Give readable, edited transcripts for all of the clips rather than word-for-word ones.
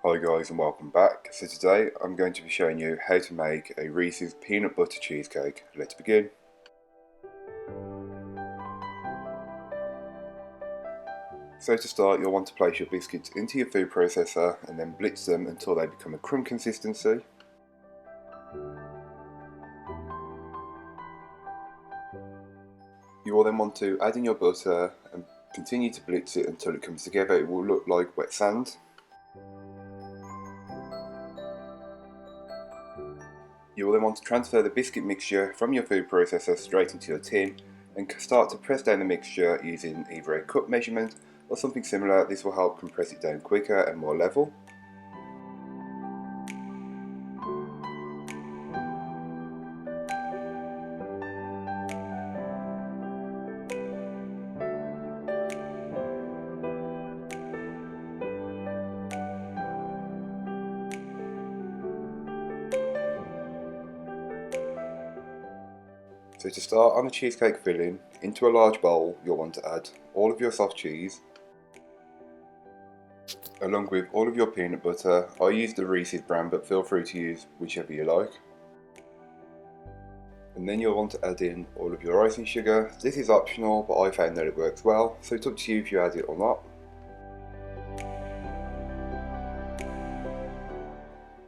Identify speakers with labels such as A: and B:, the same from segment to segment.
A: Hi guys and welcome back. So today I'm going to be showing you how to make a Reese's peanut butter cheesecake. Let's begin. So to start, you'll want to place your biscuits into your food processor and then blitz them until they become a crumb consistency. You will then want to add in your butter and continue to blitz it until it comes together. It will look like wet sand. You will then want to transfer the biscuit mixture from your food processor straight into your tin and start to press down the mixture using either a cup measurement or something similar. This will help compress it down quicker and more level. So to start, on the cheesecake filling, into a large bowl you'll want to add all of your soft cheese along with all of your peanut butter. I use the Reese's brand, but feel free to use whichever you like. And then you'll want to add in all of your icing sugar. This is optional, but I found that it works well, so it's up to you if you add it or not.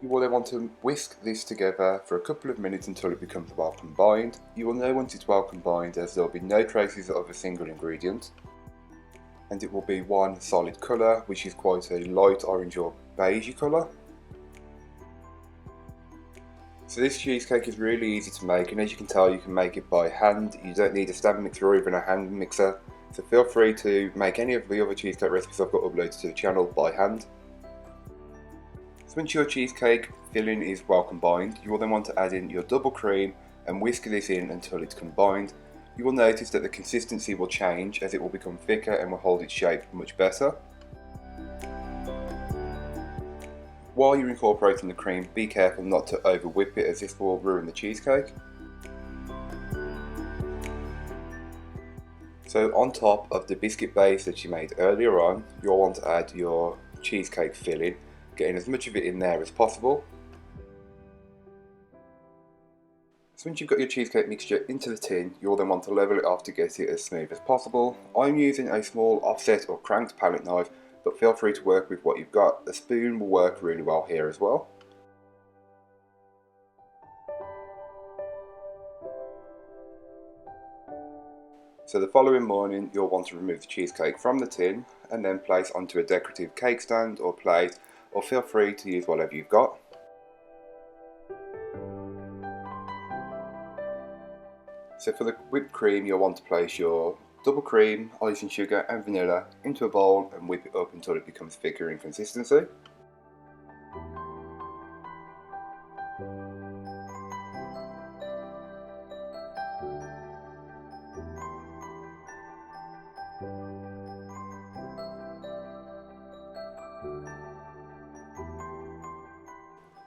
A: You will then want to whisk this together for a couple of minutes until it becomes well combined. You will know once it's well combined as there will be no traces of a single ingredient. And it will be one solid colour, which is quite a light orange or beige colour. So this cheesecake is really easy to make, and as you can tell, you can make it by hand. You don't need a stand mixer or even a hand mixer. So feel free to make any of the other cheesecake recipes I've got uploaded to the channel by hand. So once your cheesecake filling is well combined, you will then want to add in your double cream and whisk this in until it's combined. You will notice that the consistency will change as it will become thicker and will hold its shape much better. While you're incorporating the cream, be careful not to over whip it as this will ruin the cheesecake. So on top of the biscuit base that you made earlier on, you'll want to add your cheesecake filling, getting as much of it in there as possible. So once you've got your cheesecake mixture into the tin, you'll then want to level it off to get it as smooth as possible. I'm using a small offset or cranked palette knife, but feel free to work with what you've got. A spoon will work really well here as well. So the following morning, you'll want to remove the cheesecake from the tin and then place onto a decorative cake stand or plate, or feel free to use whatever you've got. So for the whipped cream, you'll want to place your double cream, icing sugar and vanilla into a bowl and whip it up until it becomes thicker in consistency.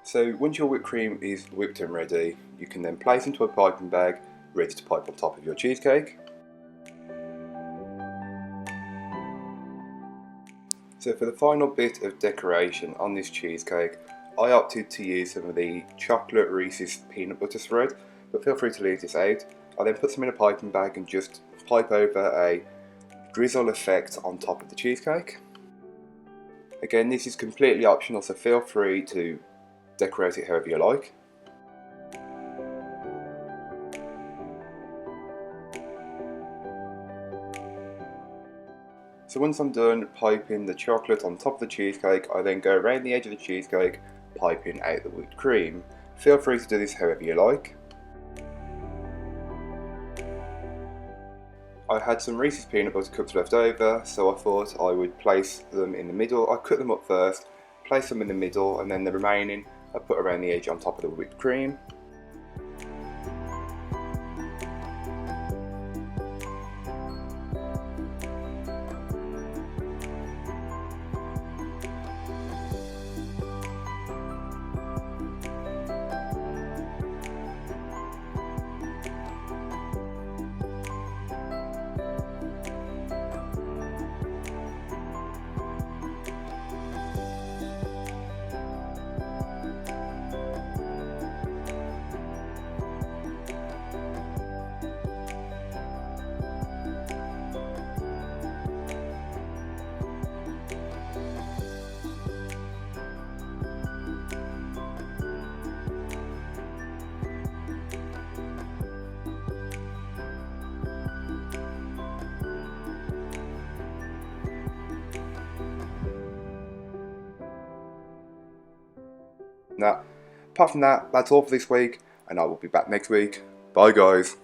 A: So once your whipped cream is whipped and ready, you can then place into a piping bag ready to pipe on top of your cheesecake. So for the final bit of decoration on this cheesecake, I opted to use some of the chocolate Reese's peanut butter spread, but feel free to leave this out. I then put some in a piping bag and just pipe over a drizzle effect on top of the cheesecake. Again, this is completely optional, so feel free to decorate it however you like. So once I'm done piping the chocolate on top of the cheesecake, I then go around the edge of the cheesecake, piping out the whipped cream. Feel free to do this however you like. I had some Reese's peanut butter cups left over, so I thought I would place them in the middle. I cut them up first, place them in the middle, and then the remaining I put around the edge on top of the whipped cream. Now, apart from that, that's all for this week, and I will be back next week. Bye guys.